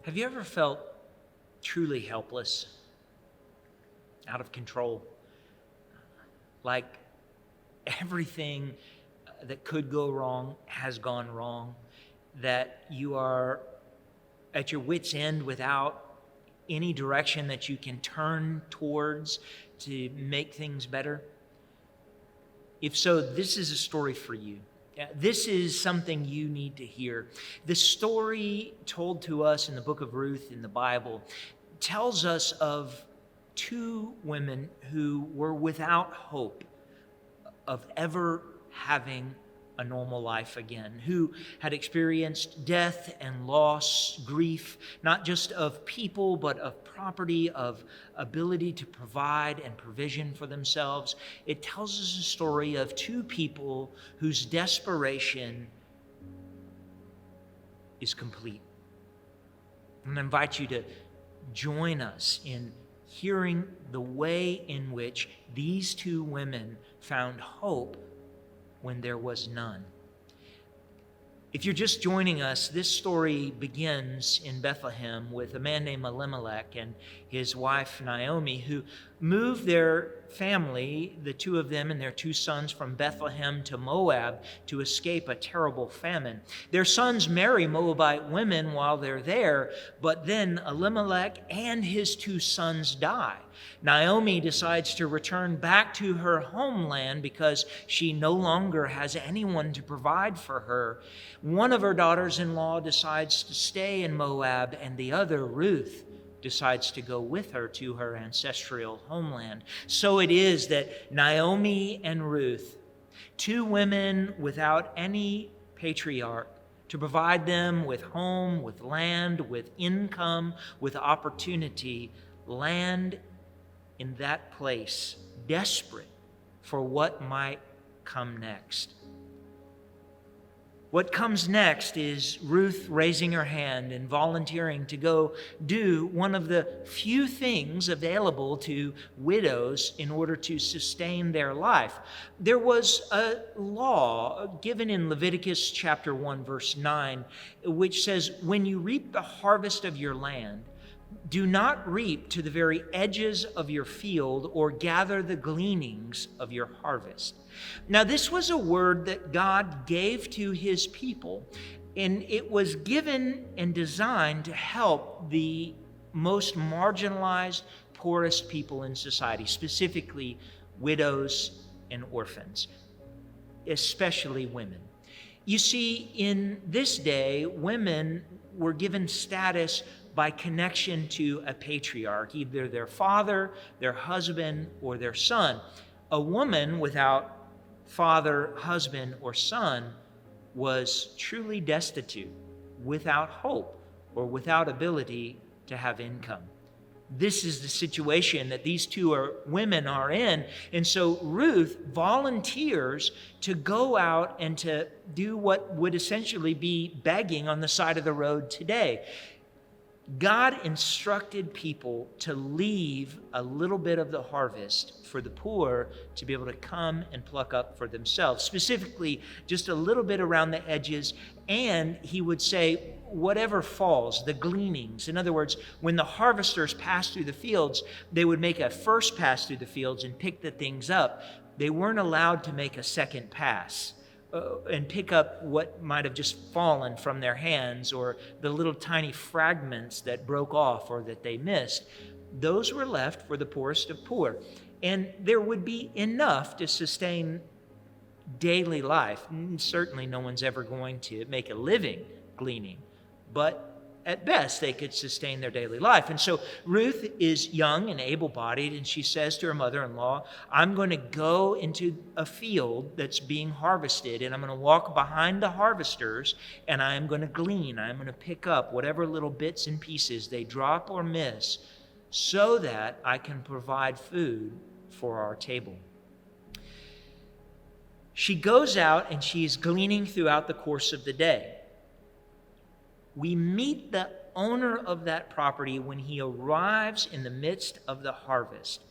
Have you ever felt truly helpless, out of control? Like everything that could go wrong has gone wrong, that you are at your wit's end without any direction that you can turn towards to make things better? If so, this is a story for you. This is something you need to hear. The story told to us in the book of Ruth in the Bible tells us of two women who were without hope of ever having a normal life again, who had experienced death and loss, grief, not just of people, but of property, of ability to provide and provision for themselves. It tells us a story of two people whose desperation is complete. I'm going to invite you to join us in hearing the way in which these two women found hope when there was none. If you're just joining us, this story begins in Bethlehem with a man named Elimelech and his wife Naomi, who moved their family, the two of them and their two sons, from Bethlehem to Moab to escape a terrible famine. Their sons marry Moabite women while they're there, but then Elimelech and his two sons die. Naomi decides to return back to her homeland because she no longer has anyone to provide for her. One of her daughters-in-law decides to stay in Moab, and the other, Ruth, decides to go with her to her ancestral homeland. So it is that Naomi and Ruth, two women without any patriarch to provide them with home, with land, with income, with opportunity, land in that place, desperate for what might come next. What comes next is Ruth raising her hand and volunteering to go do one of the few things available to widows in order to sustain their life. There was a law given in Leviticus chapter 1, verse 9, which says, when you reap the harvest of your land, do not reap to the very edges of your field or gather the gleanings of your harvest. Now, this was a word that God gave to his people, and it was given and designed to help the most marginalized, poorest people in society, specifically widows and orphans, especially women. You see, in this day, women were given status by connection to a patriarch, either their father, their husband, or their son. A woman without father, husband, or son was truly destitute, without hope, or without ability to have income. This is the situation that these two women are in. And so Ruth volunteers to go out and to do what would essentially be begging on the side of the road today. God instructed people to leave a little bit of the harvest for the poor to be able to come and pluck up for themselves, specifically just a little bit around the edges. And he would say, whatever falls, the gleanings. In other words, when the harvesters passed through the fields, they would make a first pass through the fields and pick the things up. They weren't allowed to make a second pass and pick up what might have just fallen from their hands, or the little tiny fragments that broke off or that they missed. Those were left for the poorest of poor. And there would be enough to sustain daily life. Certainly no one's ever going to make a living gleaning, but at best they could sustain their daily life. And so Ruth is young and able-bodied, and she says to her mother-in-law, I'm going to go into a field that's being harvested, and I'm going to walk behind the harvesters, and I am going to glean. I'm going to pick up whatever little bits and pieces they drop or miss so that I can provide food for our table. She goes out and she is gleaning throughout the course of the day. We meet the owner of that property when he arrives in the midst of the harvest.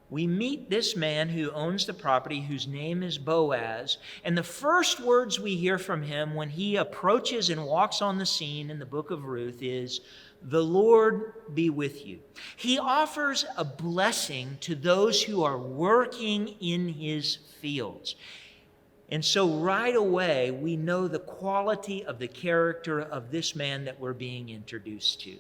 we meet this man who owns the property, whose name is Boaz. And the first words we hear from him when he approaches and walks on the scene in the book of Ruth is, "The Lord be with you." He offers a blessing to those who are working in his fields. And so right away, we know the quality of the character of this man that we're being introduced to.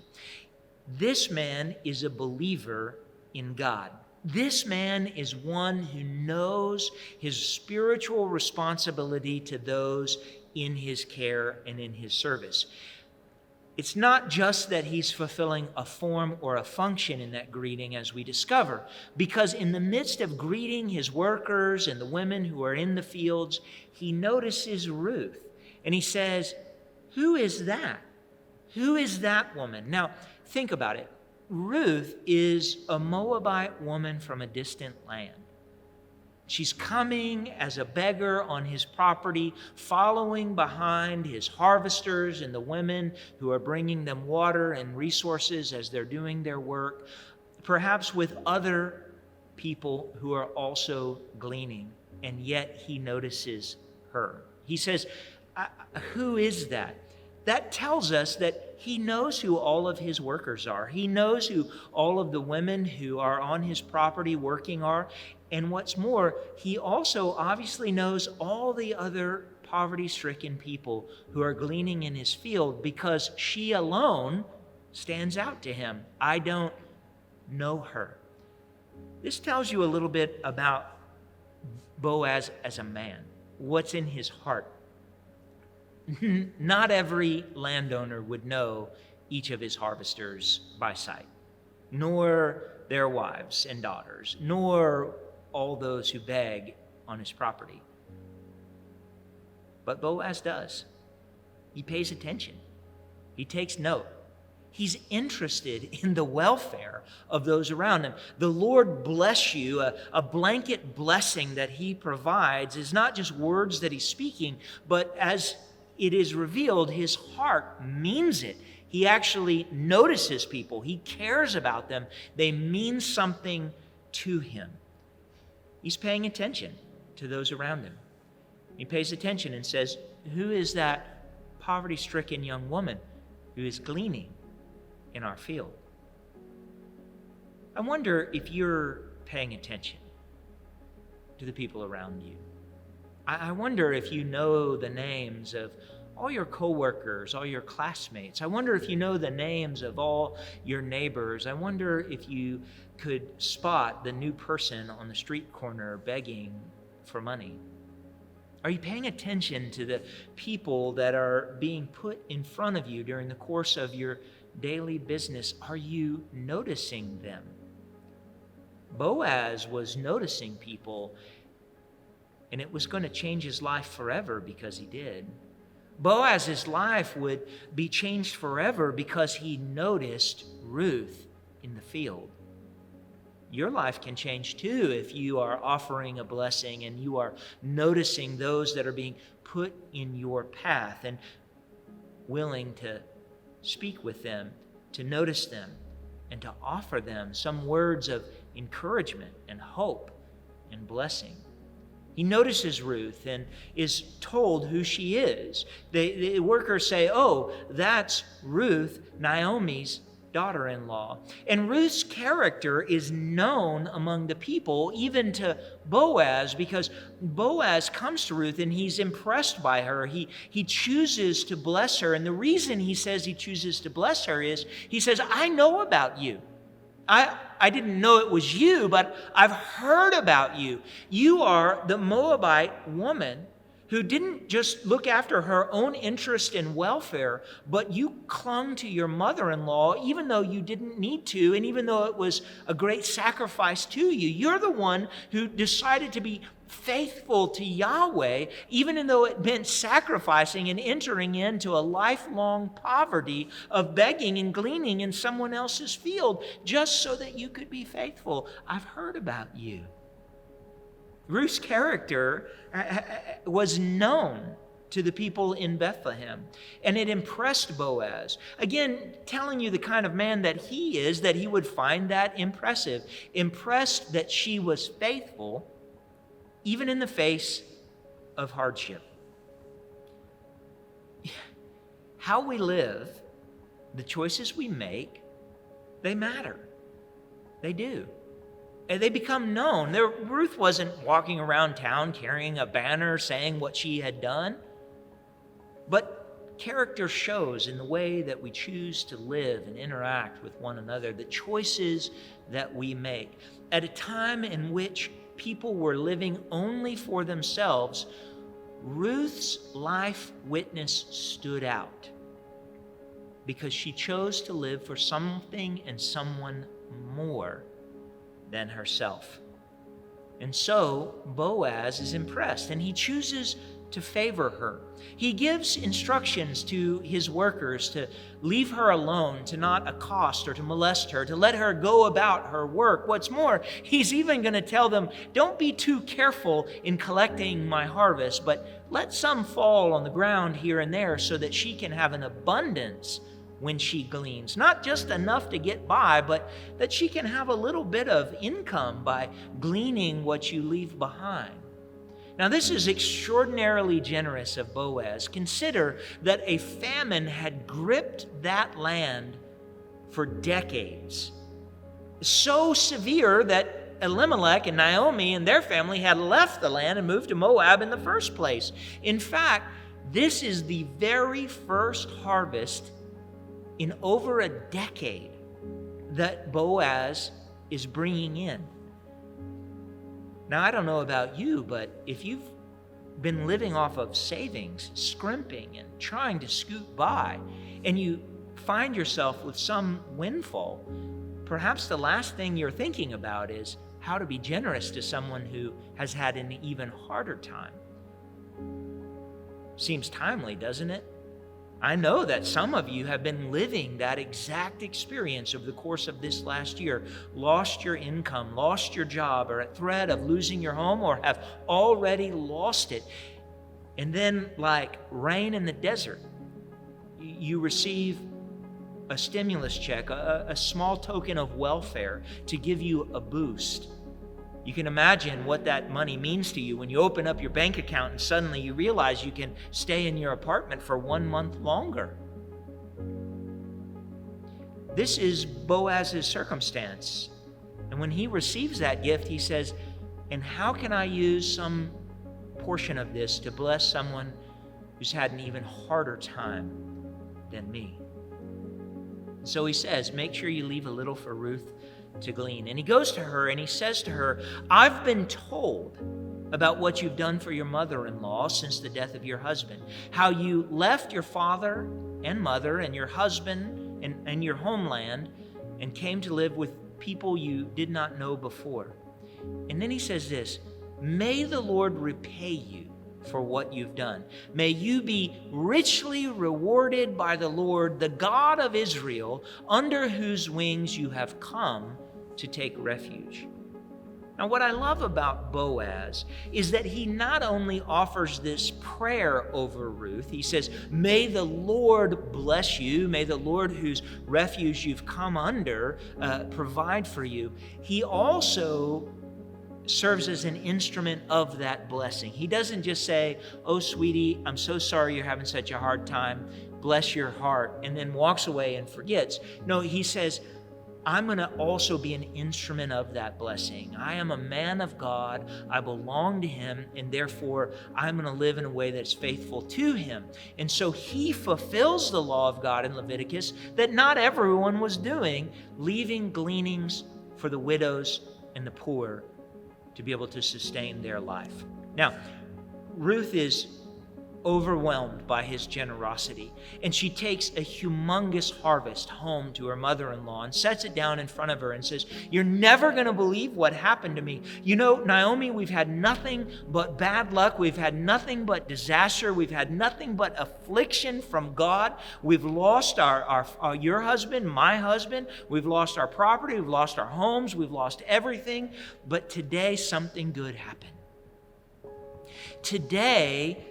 This man is a believer in God. This man is one who knows his spiritual responsibility to those in his care and in his service. It's not just that he's fulfilling a form or a function in that greeting, as we discover, because in the midst of greeting his workers and the women who are in the fields, he notices Ruth, and he says, "Who is that? Who is that woman?" Now, think about it. Ruth is a Moabite woman from a distant land. She's coming as a beggar on his property, following behind his harvesters and the women who are bringing them water and resources as they're doing their work, perhaps with other people who are also gleaning, and yet he notices her. He says, "Who is that?" That tells us that he knows who all of his workers are. He knows who all of the women who are on his property working are. And what's more, he also obviously knows all the other poverty-stricken people who are gleaning in his field, because she alone stands out to him. I don't know her. This tells you a little bit about Boaz as a man, what's in his heart. Not every landowner would know each of his harvesters by sight, nor their wives and daughters, nor all those who beg on his property. But Boaz does. He pays attention. He takes note. He's interested in the welfare of those around him. The Lord bless you, a blanket blessing that he provides is not just words that he's speaking, but as it is revealed, his heart means it. He actually notices people. He cares about them. They mean something to him. He's paying attention to those around him. He pays attention and says, "Who is that poverty-stricken young woman who is gleaning in our field?" I wonder if you're paying attention to the people around you. I wonder if you know the names of all your coworkers, all your classmates. I wonder if you know the names of all your neighbors. I wonder if you could spot the new person on the street corner begging for money. Are you paying attention to the people that are being put in front of you during the course of your daily business? Are you noticing them? Boaz was noticing people, and it was going to change his life forever because he did. Boaz's life would be changed forever because he noticed Ruth in the field. Your life can change too if you are offering a blessing and you are noticing those that are being put in your path and willing to speak with them, to notice them, and to offer them some words of encouragement and hope and blessing. He notices Ruth and is told who she is. The workers say, "Oh, that's Ruth, Naomi's daughter-in-law." And Ruth's character is known among the people, even to Boaz, because Boaz comes to Ruth and he's impressed by her. He chooses to bless her. And the reason he says he chooses to bless her is he says, "I know about you. I didn't know it was you, but I've heard about you. You are the Moabite woman who didn't just look after her own interest and welfare, but you clung to your mother-in-law even though you didn't need to, and even though it was a great sacrifice to you. You're the one who decided to be faithful to Yahweh, even though it meant sacrificing and entering into a lifelong poverty of begging and gleaning in someone else's field just so that you could be faithful. I've heard about you." Ruth's character was known to the people in Bethlehem. And it impressed Boaz. Again, telling you the kind of man that he is, that he would find that impressive. Impressed that she was faithful, even in the face of hardship. How we live, the choices we make, they matter. They do. And they become known. Ruth wasn't walking around town carrying a banner saying what she had done. But character shows in the way that we choose to live and interact with one another, the choices that we make. At a time in which people were living only for themselves, Ruth's life witness stood out because she chose to live for something and someone more than herself. And so Boaz is impressed, and he chooses to favor her. He gives instructions to his workers to leave her alone, to not accost or to molest her, to let her go about her work. What's more, he's even going to tell them, don't be too careful in collecting my harvest, but let some fall on the ground here and there so that she can have an abundance when she gleans. Not just enough to get by, but that she can have a little bit of income by gleaning what you leave behind. Now, this is extraordinarily generous of Boaz. Consider that a famine had gripped that land for decades. So severe that Elimelech and Naomi and their family had left the land and moved to Moab in the first place. In fact, this is the very first harvest in over a decade that Boaz is bringing in. Now, I don't know about you, but if you've been living off of savings, scrimping, and trying to scoot by, and you find yourself with some windfall, perhaps the last thing you're thinking about is how to be generous to someone who has had an even harder time. Seems timely, doesn't it? I know that some of you have been living that exact experience over the course of this last year. Lost your income, lost your job, or at threat of losing your home, or have already lost it. And then, like rain in the desert, you receive a stimulus check, a small token of welfare to give you a boost. You can imagine what that money means to you when you open up your bank account and suddenly you realize you can stay in your apartment for 1 month longer. This is Boaz's circumstance. And when he receives that gift, he says, and how can I use some portion of this to bless someone who's had an even harder time than me? So he says, make sure you leave a little for Ruth to glean. And he goes to her and he says to her, I've been told about what you've done for your mother-in-law since the death of your husband, how you left your father and mother and your husband and your homeland and came to live with people you did not know before. And then he says this, may the Lord repay you for what you've done. May you be richly rewarded by the Lord, the God of Israel, under whose wings you have come to take refuge. Now, what I love about Boaz is that he not only offers this prayer over Ruth, he says, may the Lord bless you, may the Lord whose refuge you've come under provide for you. He also serves as an instrument of that blessing. He doesn't just say, oh, sweetie, I'm so sorry you're having such a hard time. Bless your heart, and then walks away and forgets. No, he says, I'm going to also be an instrument of that blessing. I am a man of God. I belong to him, and therefore I'm going to live in a way that's faithful to him. And so he fulfills the law of God in Leviticus that not everyone was doing, leaving gleanings for the widows and the poor to be able to sustain their life. Now, Ruth is overwhelmed by his generosity, and she takes a humongous harvest home to her mother-in-law and sets it down in front of her and says, you're never going to believe what happened to me. You know, Naomi, we've had nothing but bad luck. We've had nothing but disaster. We've had nothing but affliction from God. We've lost your husband, my husband. We've lost our property. We've lost our homes. We've lost everything. But today, something good happened. Today,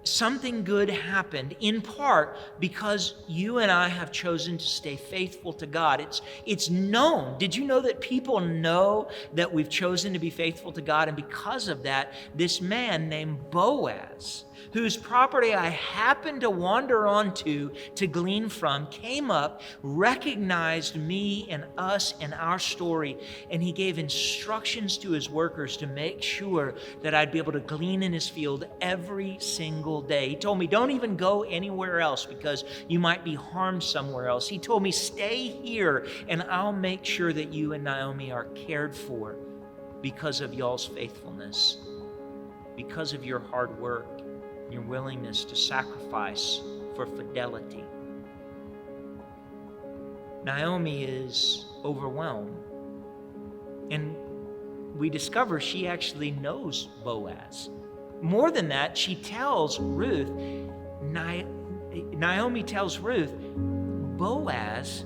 something good happened, in part because you and I have chosen to stay faithful to God. It's known. Did you know that people know that we've chosen to be faithful to God? And because of that, this man named Boaz, whose property I happened to wander onto to glean from, came up, recognized me and us and our story, and he gave instructions to his workers to make sure that I'd be able to glean in his field every single day. He told me, don't even go anywhere else because you might be harmed somewhere else. He told me, stay here and I'll make sure that you and Naomi are cared for because of y'all's faithfulness, because of your hard work, your willingness to sacrifice for fidelity. Naomi is overwhelmed. And we discover she actually knows Boaz. More than that, she tells Ruth, Naomi tells Ruth, Boaz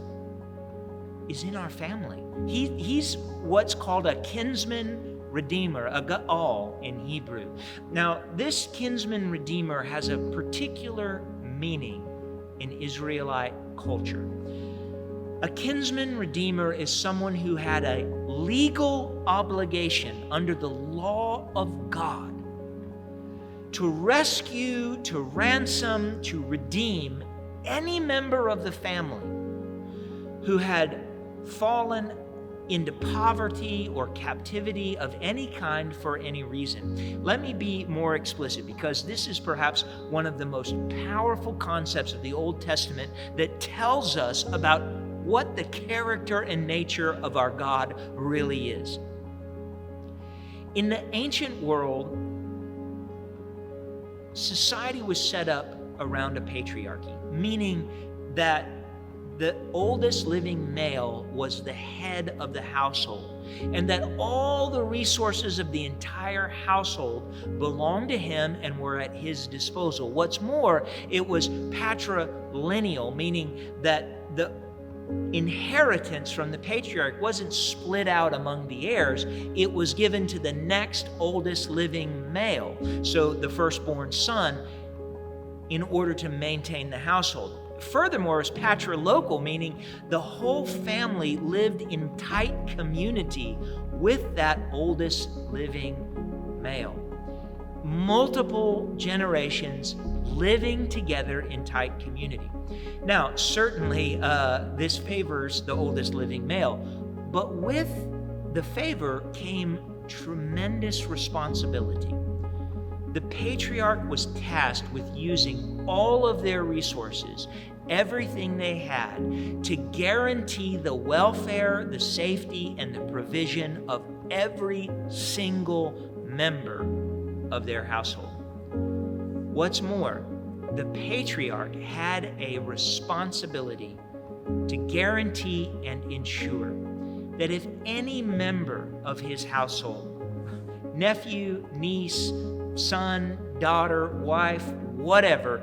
is in our family. He's what's called a kinsman redeemer, a ga'al in Hebrew. Now, this kinsman redeemer has a particular meaning in Israelite culture. A kinsman redeemer is someone who had a legal obligation under the law of God to rescue, to ransom, to redeem any member of the family who had fallen into poverty or captivity of any kind for any reason. Let me be more explicit, because this is perhaps one of the most powerful concepts of the Old Testament that tells us about what the character and nature of our God really is. In the ancient world, society was set up around a patriarchy, meaning that the oldest living male was the head of the household, and that all the resources of the entire household belonged to him and were at his disposal. What's more, it was patrilineal, meaning that the inheritance from the patriarch wasn't split out among the heirs. It was given to the next oldest living male, so the firstborn son, in order to maintain the household. Furthermore, it's patrilocal, meaning the whole family lived in tight community with that oldest living male. Multiple generations living together in tight community. Now, certainly, this favors the oldest living male, but with the favor came tremendous responsibility. The patriarch was tasked with using all of their resources, everything they had, to guarantee the welfare, the safety, and the provision of every single member of their household. What's more, the patriarch had a responsibility to guarantee and ensure that if any member of his household, nephew, niece, son, daughter, wife, whatever,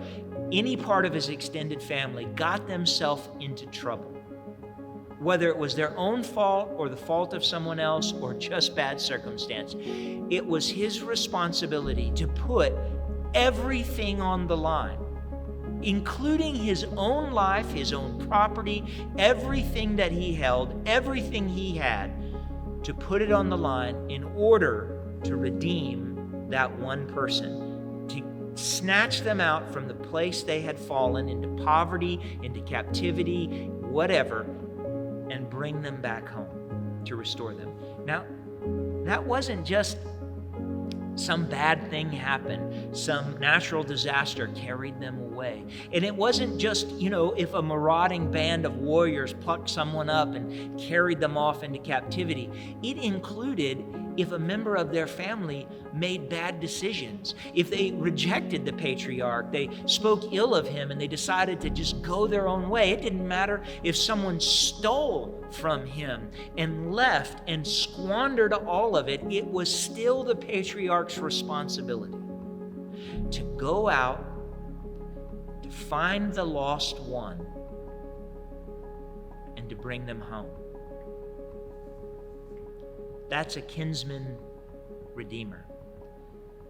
any part of his extended family got themselves into trouble, whether it was their own fault or the fault of someone else or just bad circumstance, it was his responsibility to put everything on the line, including his own life, his own property, everything that he held, everything he had, to put it on the line in order to redeem that one person, to snatch them out from the place they had fallen into poverty, into captivity, whatever, and bring them back home to restore them. Now, that wasn't just some bad thing happened, some natural disaster carried them away. And it wasn't just, if a marauding band of warriors plucked someone up and carried them off into captivity. It included if a member of their family made bad decisions, if they rejected the patriarch, they spoke ill of him, and they decided to just go their own way. It didn't matter if someone stole from him and left and squandered all of it. It was still the patriarch's responsibility to go out to find the lost one and to bring them home. That's a kinsman redeemer.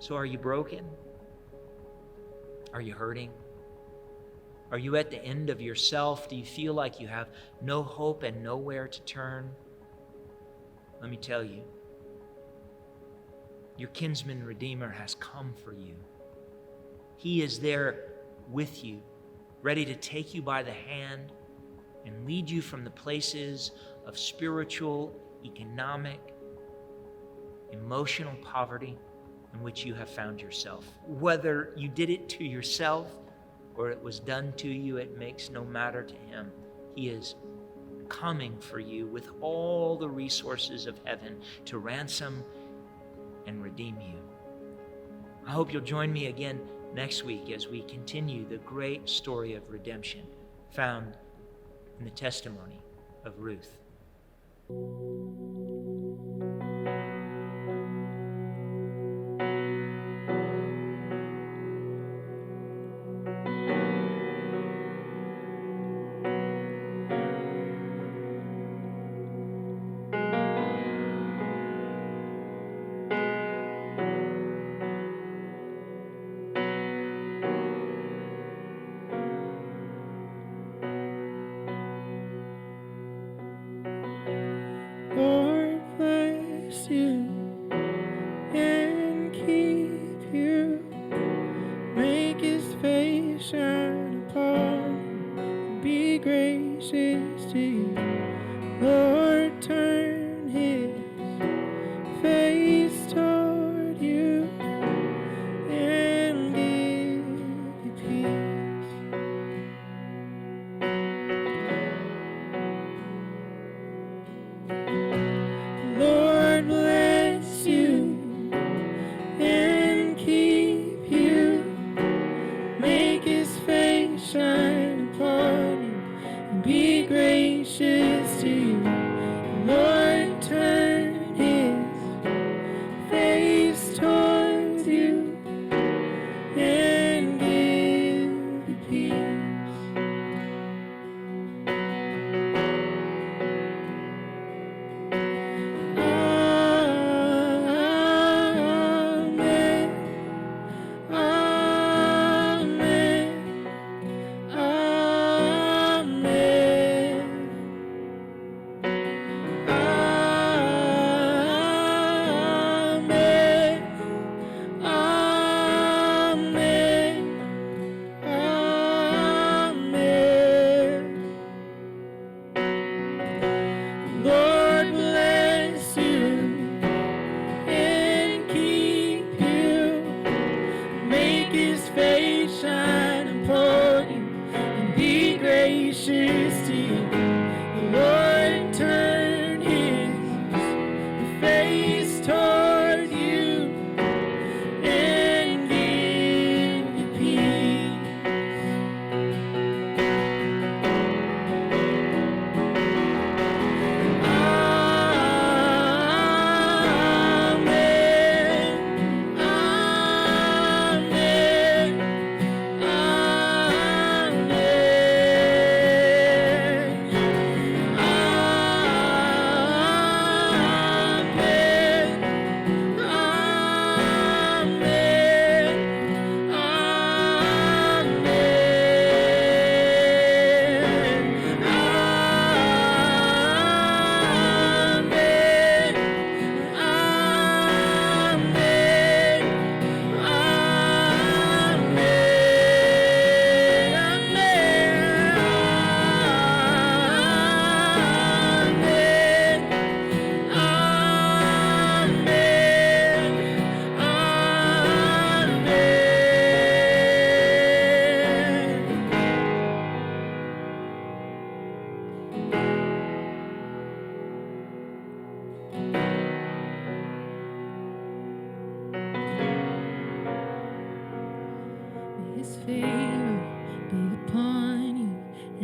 So are you broken? Are you hurting? Are you at the end of yourself? Do you feel like you have no hope and nowhere to turn? Let me tell you, your kinsman redeemer has come for you. He is there with you, ready to take you by the hand and lead you from the places of spiritual, economic, emotional poverty in which you have found yourself. Whether you did it to yourself or it was done to you, it makes no matter to him. He is coming for you with all the resources of heaven to ransom and redeem you. I hope you'll join me again next week as we continue the great story of redemption found in the testimony of Ruth. Lord bless you and keep you, make his face shine upon you, be gracious to you. Lord turn his face toward you and give you peace. Lord bless you and keep you, make his face shine upon you and be gracious to you. Lord turn his face towards you and give you peace. Lord bless you and keep you, make his face shine upon you and be gracious to you. The Lord turn his face toward you and give you peace. His favor be upon you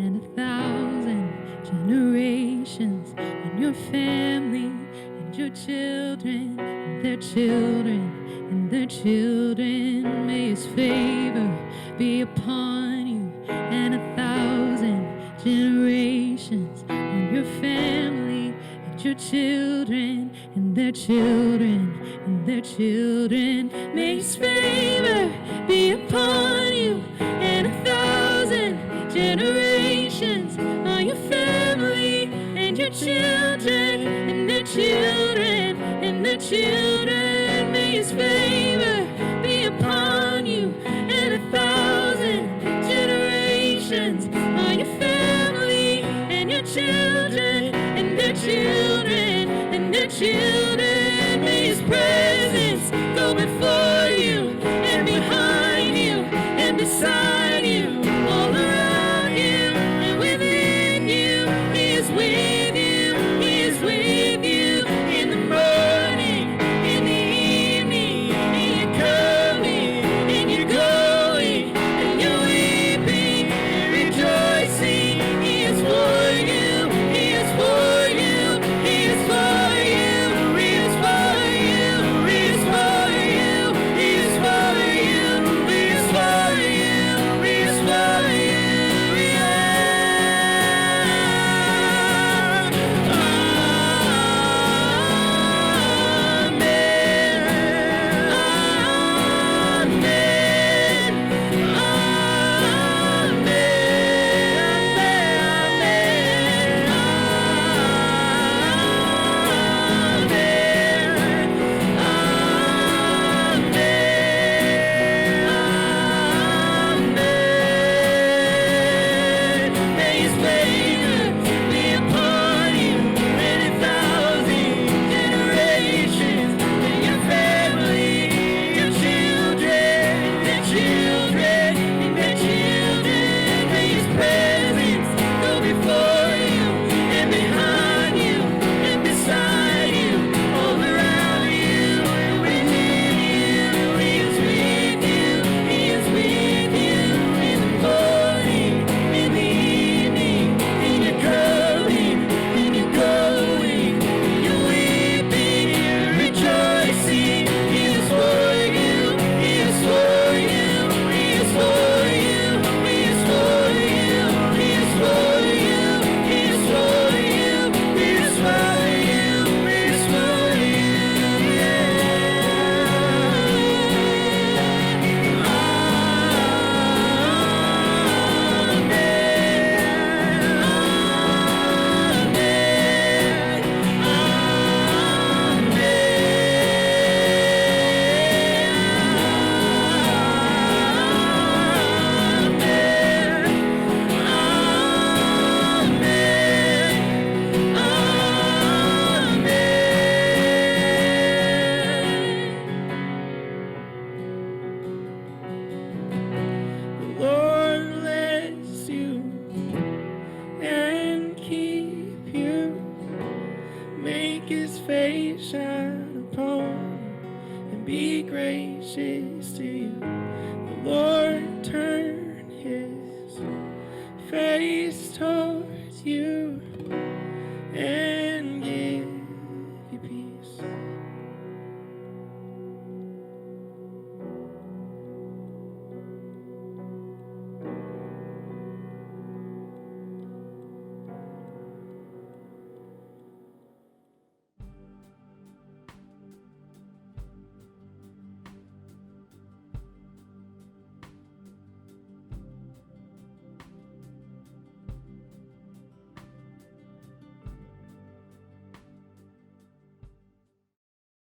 and 1,000 generations, and your family and your children and their children and their children. May his favor be upon you and 1,000 generations, and your family and your children and their children, and their children. May his favor be upon you and 1,000 generations, on your family and your children, and their children, and their children. May his favor be upon you and 1,000 generations, on your family and your children, and their children, and their children. May his presence go before you and behind you and beside you, all around you and within you. He is with you, he is with you, in the morning, in the evening, and you're coming, and you're going, and you're weeping and rejoicing. He is for you, he is for you, he is for you, he is for you, he is for you, he is for you, he is for you, he is for you. May his favor be upon you and 1,000 generations, and your family, your children, their children, and their children. May his presence go before you and behind you and beside you, all around you and within you. He is with you, he is with you, in the morning, in the evening, and you're coming, and you're going, and you're weeping and rejoicing. He is for you, he is for you, he is for you, he is for you, he is for you, he is for you, he is for you, he is for you, The Lord bless you and keep you. Make his face shine upon you and be gracious to you. The Lord turn his face towards you